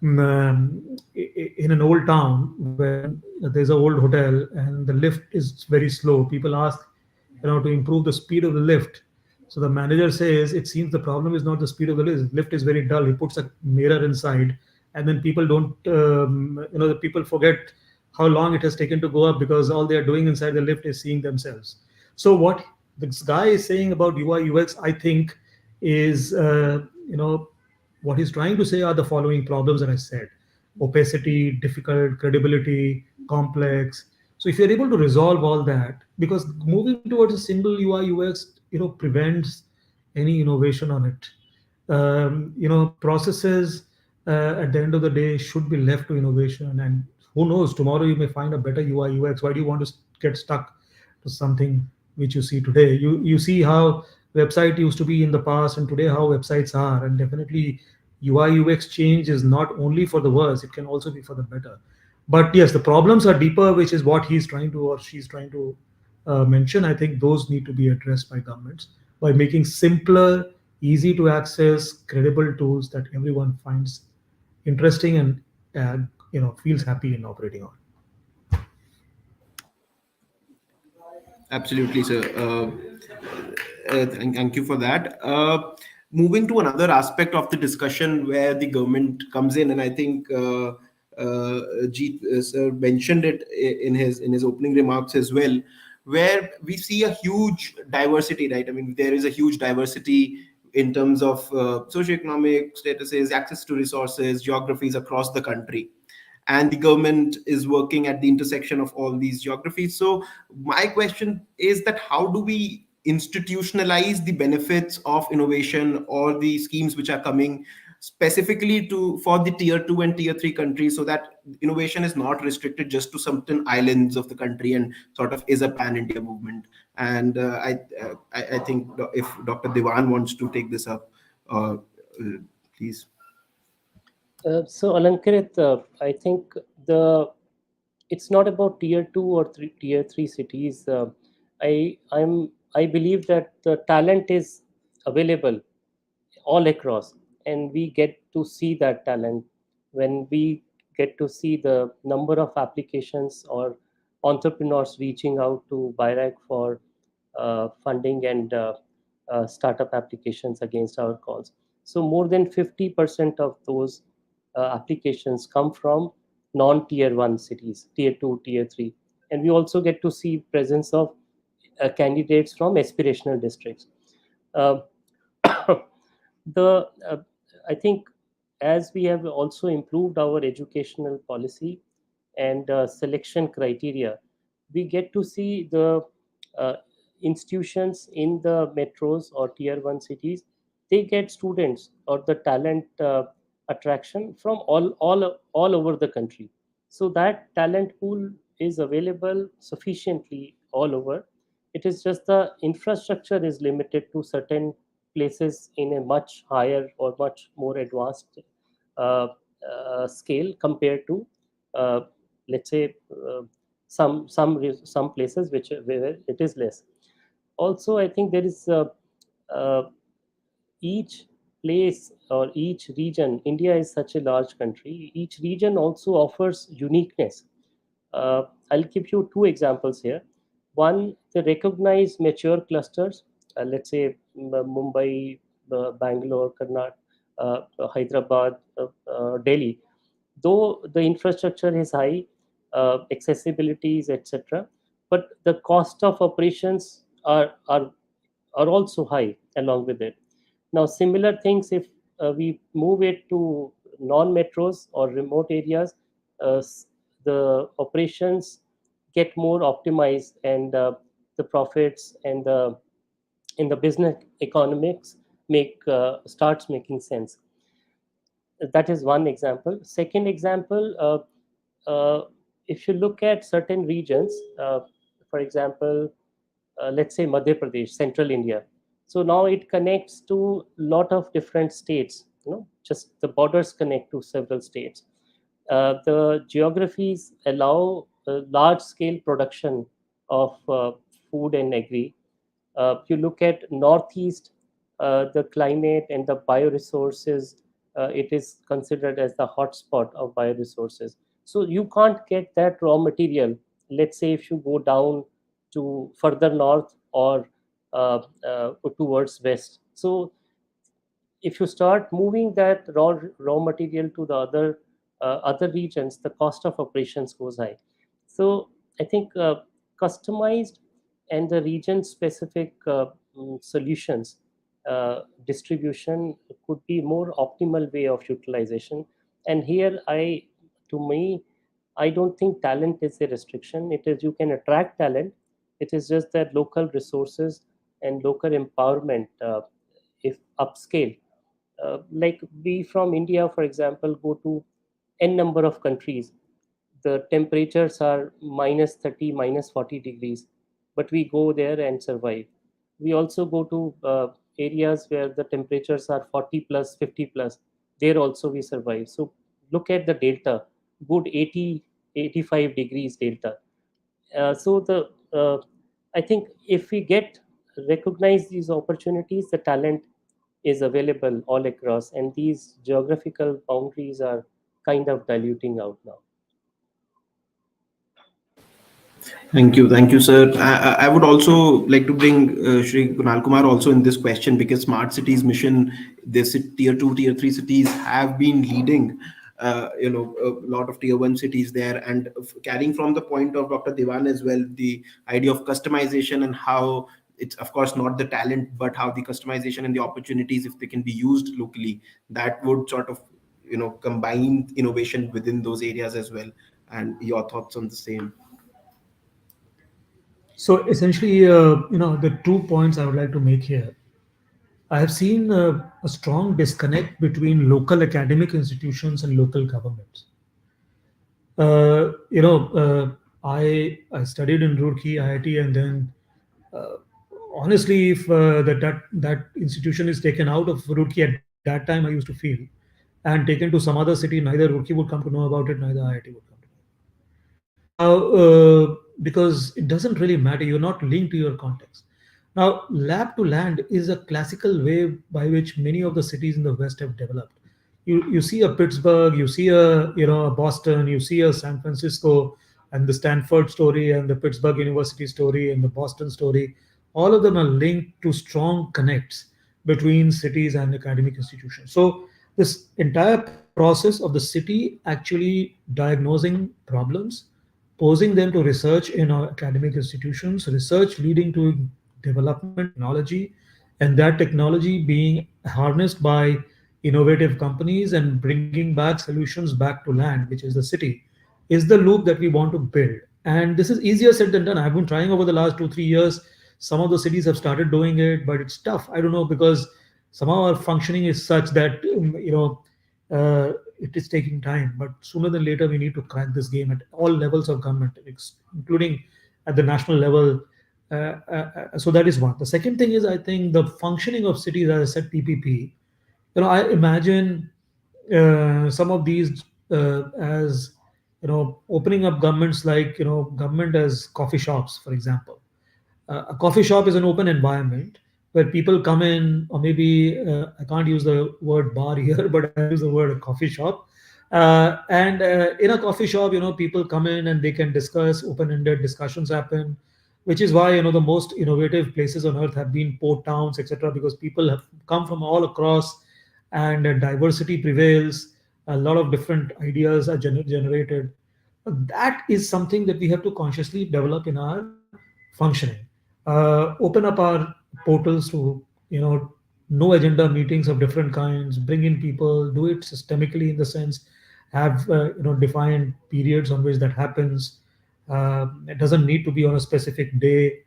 in an old town when there's an old hotel and the lift is very slow. People ask, to improve the speed of the lift. So the manager says, it seems the problem is not the speed of the lift is very dull. He puts a mirror inside, and then people don't, the people forget how long it has taken to go up, because all they are doing inside the lift is seeing themselves. So what this guy is saying about UI UX, I think, is, what he's trying to say are the following problems that I said: opacity, difficult, credibility, complex. So if you're able to resolve all that, because moving towards a single UI UX, prevents any innovation on it. Processes at the end of the day should be left to innovation. And who knows, tomorrow you may find a better UI UX. Why do you want to get stuck to something which you see today? You see how website used to be in the past and today how websites are, and definitely UI UX change is not only for the worse, it can also be for the better. But yes, the problems are deeper, which is what he's trying to, or she's trying to mention. I think those need to be addressed by governments by making simpler, easy to access, credible tools that everyone finds interesting and feels happy in operating on. Absolutely, sir. Thank you for that. Moving to another aspect of the discussion where the government comes in, and I think Jeet sir mentioned it in his opening remarks as well, where we see a huge diversity, right? I mean, there is a huge diversity in terms of socioeconomic statuses, access to resources, geographies across the country, and the government is working at the intersection of all these geographies. So my question is that how do we institutionalize the benefits of innovation or the schemes which are coming specifically to for the tier 2 and tier 3 countries, so that innovation is not restricted just to certain islands of the country and sort of is a pan India movement? And I think if Dr. Diwan wants to take this up, please. So Alankarit, I think it's not about tier 2 or tier 3 cities. I believe that the talent is available all across, and we get to see that talent when we get to see the number of applications or entrepreneurs reaching out to BIRAC for funding and startup applications against our calls. So more than 50% of those applications come from non-tier 1 cities, tier 2, tier 3. And we also get to see presence of candidates from aspirational districts. Uh, the I think as we have also improved our educational policy and selection criteria, we get to see the uh, institutions in the metros or tier 1 cities, they get students or the talent attraction from all over the country. So that talent pool is available sufficiently all over. It is just the infrastructure is limited to certain places in a much higher or much more advanced uh, scale compared to uh, let's say some places which where it is less. Also, I think there is uh, each place or each region. India is such a large country. Each region also offers uniqueness. I'll give you two examples here. One, the recognized mature clusters, let's say Mumbai, Bangalore, Karnataka, Hyderabad, Delhi. Though the infrastructure is high, accessibilities, etc., but the cost of operations are also high along with it. Now, similar things if we move it to non-metros or remote areas, the operations get more optimized, and the profits and the business economics make starts making sense. That is one example. Second example, if you look at certain regions, for example, let's say Madhya Pradesh, central India. So now it connects to lot of different states. Just the borders connect to several states. The geographies allow large scale production of food and agri. You look at northeast, the climate and the bioresources, it is considered as the hotspot of bioresources. So you can't get that raw material. Let's say if you go down to further north or towards west. So if you start moving that raw material to the other regions, the cost of operations goes high. So I think customized and the region specific solutions distribution could be more optimal way of utilization. And here to me, I don't think talent is a restriction. It is, you can attract talent. It is just that local resources and local empowerment, if upscale, like we from India, for example, go to n number of countries. The temperatures are minus 30, minus 40 degrees, but we go there and survive. We also go to areas where the temperatures are 40 plus, 50 plus. There also we survive. So look at the delta, good 80, 85 degrees delta. So I think if we get recognize these opportunities, the talent is available all across, and these geographical boundaries are kind of diluting out now. Thank you, sir. I would also like to bring Shri Kunal Kumar also in this question, because smart cities mission, this tier two, tier three cities have been leading, a lot of tier one cities there, and carrying from the point of Dr. Diwan as well, the idea of customization and how it's of course not the talent, but how the customization and the opportunities, if they can be used locally, that would sort of combine innovation within those areas as well. And your thoughts on the same? So essentially, the 2 points I would like to make here. I have seen a strong disconnect between local academic institutions and local governments. I studied in Roorkee IIT, and then uh, honestly, if that institution is taken out of Roorkee at that time, I used to feel, and taken to some other city, neither Roorkee would come to know about it, neither IIT would come to know. Now, because it doesn't really matter, you're not linked to your context. Now, lab to land is a classical way by which many of the cities in the West have developed. You see a Pittsburgh, you see a Boston, you see a San Francisco, and the Stanford story, and the Pittsburgh University story, and the Boston story. All of them are linked to strong connects between cities and academic institutions. So this entire process of the city actually diagnosing problems, posing them to research in our academic institutions, research leading to development technology, and that technology being harnessed by innovative companies and bringing back solutions back to land, which is the city, is the loop that we want to build. And this is easier said than done. I've been trying over the last 2 3 years. Some of the cities have started doing it, but it's tough. I don't know, because somehow our functioning is such that It is taking time, but sooner than later we need to crack this game at all levels of government, including at the national level. So that is one. The second thing is, I think, the functioning of cities, as I said, PPP. I imagine some of these as opening up governments, like government as coffee shops, for example. A coffee shop is an open environment where people come in, or maybe I can't use the word bar here, but I'll use the word coffee shop. And in a coffee shop, people come in and they can discuss, open-ended discussions happen, which is why the most innovative places on earth have been port towns, etc., because people have come from all across, and diversity prevails. A lot of different ideas are generated. That is something that we have to consciously develop in our functioning. Open up our portals to no agenda meetings of different kinds, bring in people, do it systemically, in the sense, have defined periods on which that happens. It doesn't need to be on a specific day,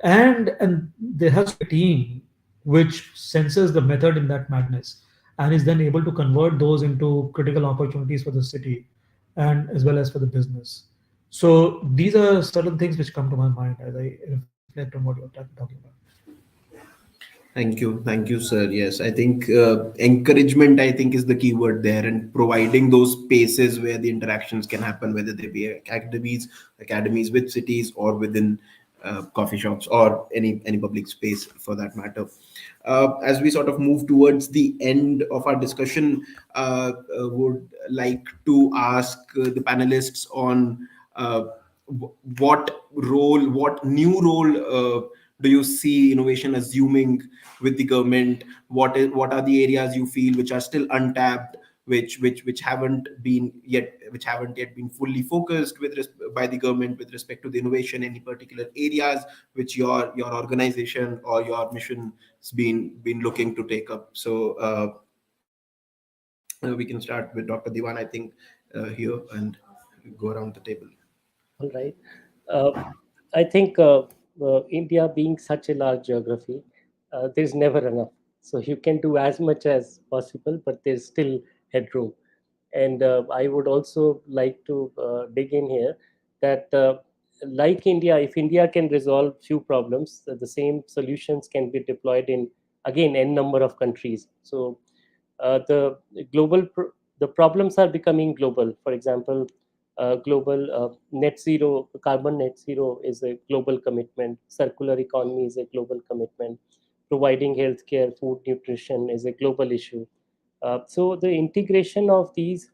and there has to be a team which senses the method in that madness, and is then able to convert those into critical opportunities for the city, and as well as for the business. So these are certain things which come to my mind as I reflect on what you're talking about. Thank you, sir. Yes, I think encouragement, I think, is the key word there, and providing those spaces where the interactions can happen, whether they be academies with cities, or within coffee shops, or any public space for that matter. As we sort of move towards the end of our discussion, would like to ask the panelists on what new role do you see innovation assuming with the government? What are the areas you feel which are still untapped, which haven't yet been fully focused by the government with respect to the innovation? Any particular areas which your organization or your mission has been looking to take up? So we can start with Dr. Diwan, I think, here, and go around the table. All right. Uh, I think India being such a large geography, there's never enough. So you can do as much as possible, but there's still headroom. And I would also like to dig in here that, like India, if India can resolve few problems, the same solutions can be deployed in, again, n number of countries. So the the problems are becoming global. For example, global net zero, carbon net zero is a global commitment. Circular economy is a global commitment. Providing healthcare, food, nutrition is a global issue. So the integration of these,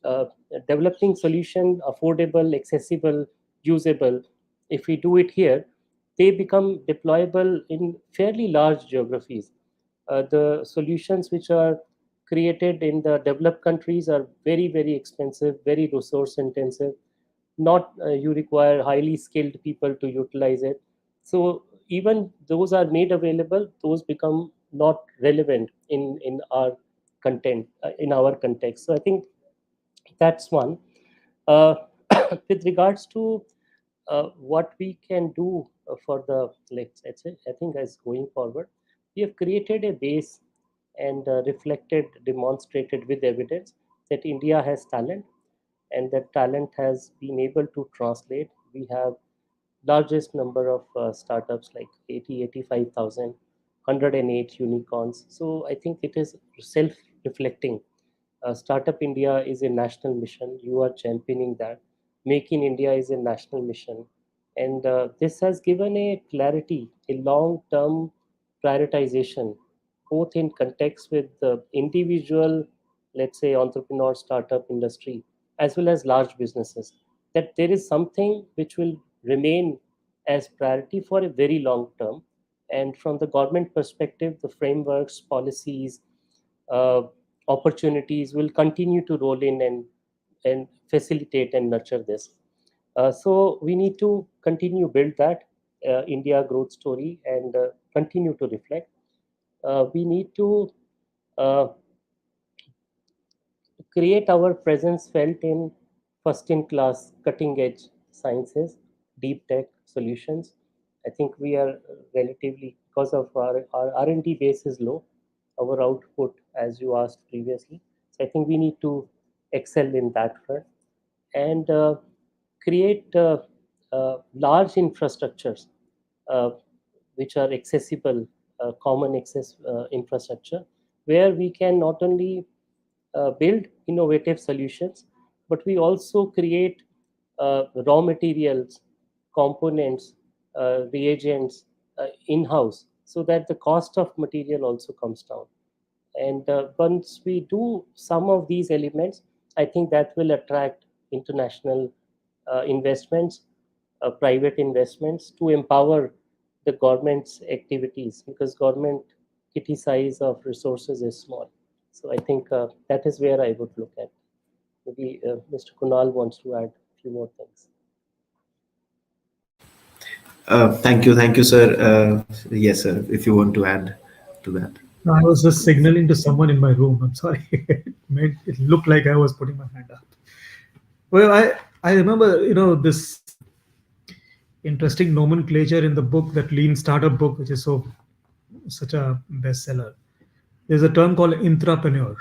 uh, developing solution, affordable, accessible, usable, if we do it here, they become deployable in fairly large geographies. The solutions which are created in the developed countries are very, very expensive, very resource intensive. Not you require highly skilled people to utilize it. So even those are made available, those become not relevant in our content, in our context. So I think that's one. uh, with regards to what we can do for the, let's say, I think, as going forward, we have created a base and reflected, demonstrated with evidence that India has talent, and that talent has been able to translate. We have largest number of startups, like 85,000, 108 unicorns. So I think it is self-reflecting. Startup India is a national mission. You are championing that. Make in India is a national mission. And this has given a clarity, a long term prioritization, both in context with the individual, let's say, entrepreneur startup industry, as well as large businesses, that there is something which will remain as priority for a very long term. And from the government perspective, the frameworks, policies, uh, opportunities will continue to roll in and facilitate and nurture this. So we need to continue build that India growth story, and continue to reflect. We need to uh, create our presence felt in first in class, cutting edge sciences, deep tech solutions. I think we are relatively, because of our R&D base is low, our output, as you asked previously. So I think we need to excel in that front and create large infrastructures uh, which are accessible, common access infrastructure, where we can not only build innovative solutions, but we also create raw materials, components, reagents in-house, so that the cost of material also comes down. And once we do some of these elements, I think that will attract international investments, private investments to empower the government's activities, because government kitty size of resources is small. So I think that is where I would look at. Maybe Mr. Kunal wants to add a few more things. Thank you, sir. Yes, sir. If you want to add to that. No, I was just signaling to someone in my room. I'm sorry. It looked like I was putting my hand up. Well, I remember, this interesting nomenclature in the book, that lean startup book, which is such a bestseller. There's a term called intrapreneur.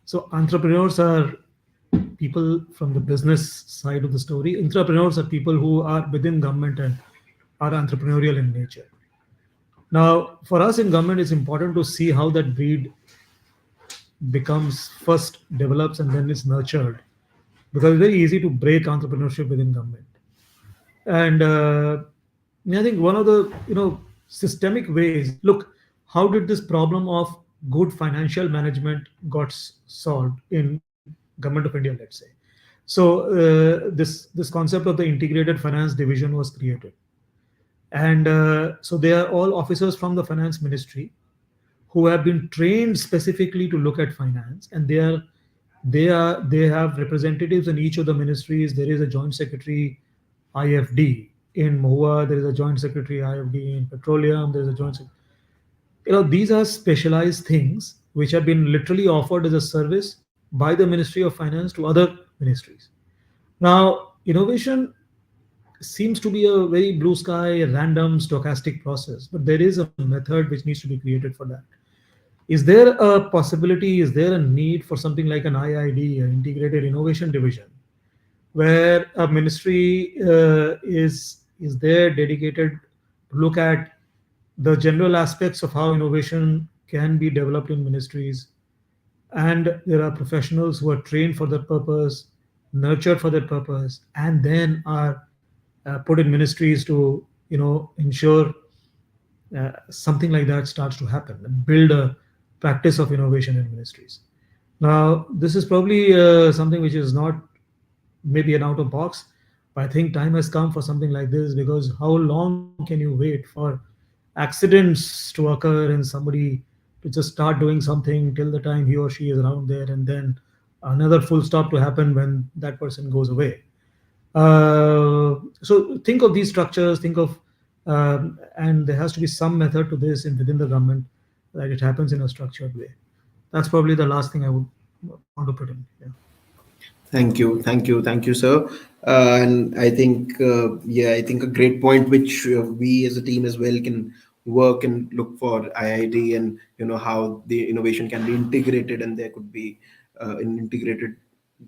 So entrepreneurs are people from the business side of the story. Entrepreneurs are people who are within government and are entrepreneurial in nature. Now, for us in government, it's important to see how that breed becomes first develops and then is nurtured, because it's very easy to break entrepreneurship within government. And I think one of the systemic ways. Look, how did this problem of good financial management got solved in government of India? Let's say. So this concept of the integrated finance division was created, and so they are all officers from the finance ministry who have been trained specifically to look at finance, and they have representatives in each of the ministries. There is a joint secretary IFD in MoHUA, there is a joint secretary IFD in petroleum, there is a these are specialized things which have been literally offered as a service by the Ministry of Finance to other ministries. Now, innovation seems to be a very blue sky, random, stochastic process, but there is a method which needs to be created for that. Is there a possibility, is there a need for something like an IID, an Integrated Innovation Division, where a ministry is there dedicated to look at the general aspects of how innovation can be developed in ministries, and there are professionals who are trained for that purpose, nurtured for that purpose, and then are put in ministries to ensure something like that starts to happen and build a practice of innovation in ministries. Now, this is probably something which is not maybe an out of box, but I think time has come for something like this, because how long can you wait for accidents to occur and somebody to just start doing something till the time he or she is around there, and then another full stop to happen when that person goes away. So think of these structures, think of, and there has to be some method to this within the government, that it happens in a structured way. That's probably the last thing I would want to put in. Yeah. Thank you, sir. And I think, I think a great point which we as a team as well can work and look for IID, and how the innovation can be integrated, and there could be an integrated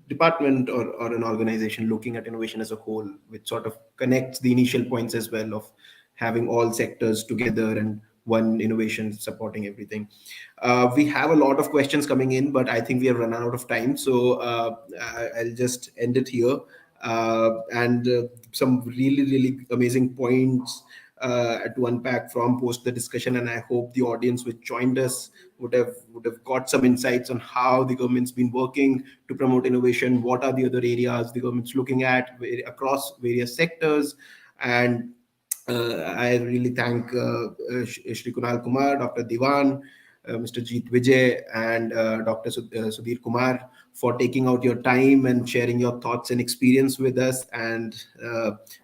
department or an organization looking at innovation as a whole, which sort of connects the initial points as well of having all sectors together and one innovation supporting everything. We have a lot of questions coming in, but I think we have run out of time. So I'll just end it here. And some really, really amazing points to unpack from post the discussion. And I hope the audience which joined us would have got some insights on how the government's been working to promote innovation. What are the other areas the government's looking at across various sectors? And I really thank Shri Kunal Kumar, Dr. Diwan, Mr. Jeet Vijay, and Dr. Sudheer Kumar for taking out your time and sharing your thoughts and experience with us, and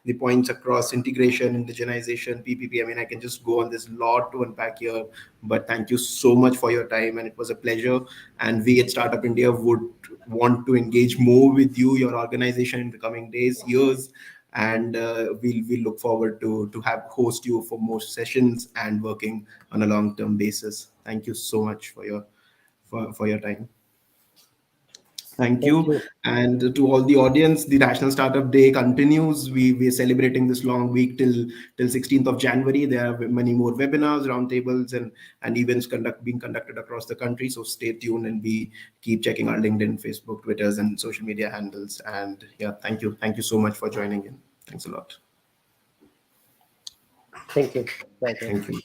the points across integration, indigenization, PPP. I mean, I can just go on. There's a lot to unpack here, but thank you so much for your time, and it was a pleasure. And we at Startup India would want to engage more with you, your organization, in the coming days, years, and we'll look forward to have host you for more sessions and working on a long-term basis. Thank you so much for your time. Thank Thank you. you. And to all the audience, the National Startup Day continues. We're celebrating this long week till 16th of January. There are many more webinars, roundtables, and events being conducted across the country. So stay tuned, and we keep checking our LinkedIn, Facebook, Twitters, and social media handles. And yeah, thank you. Thank you so much for joining in. Thanks a lot. Thank you. Bye. Thank you.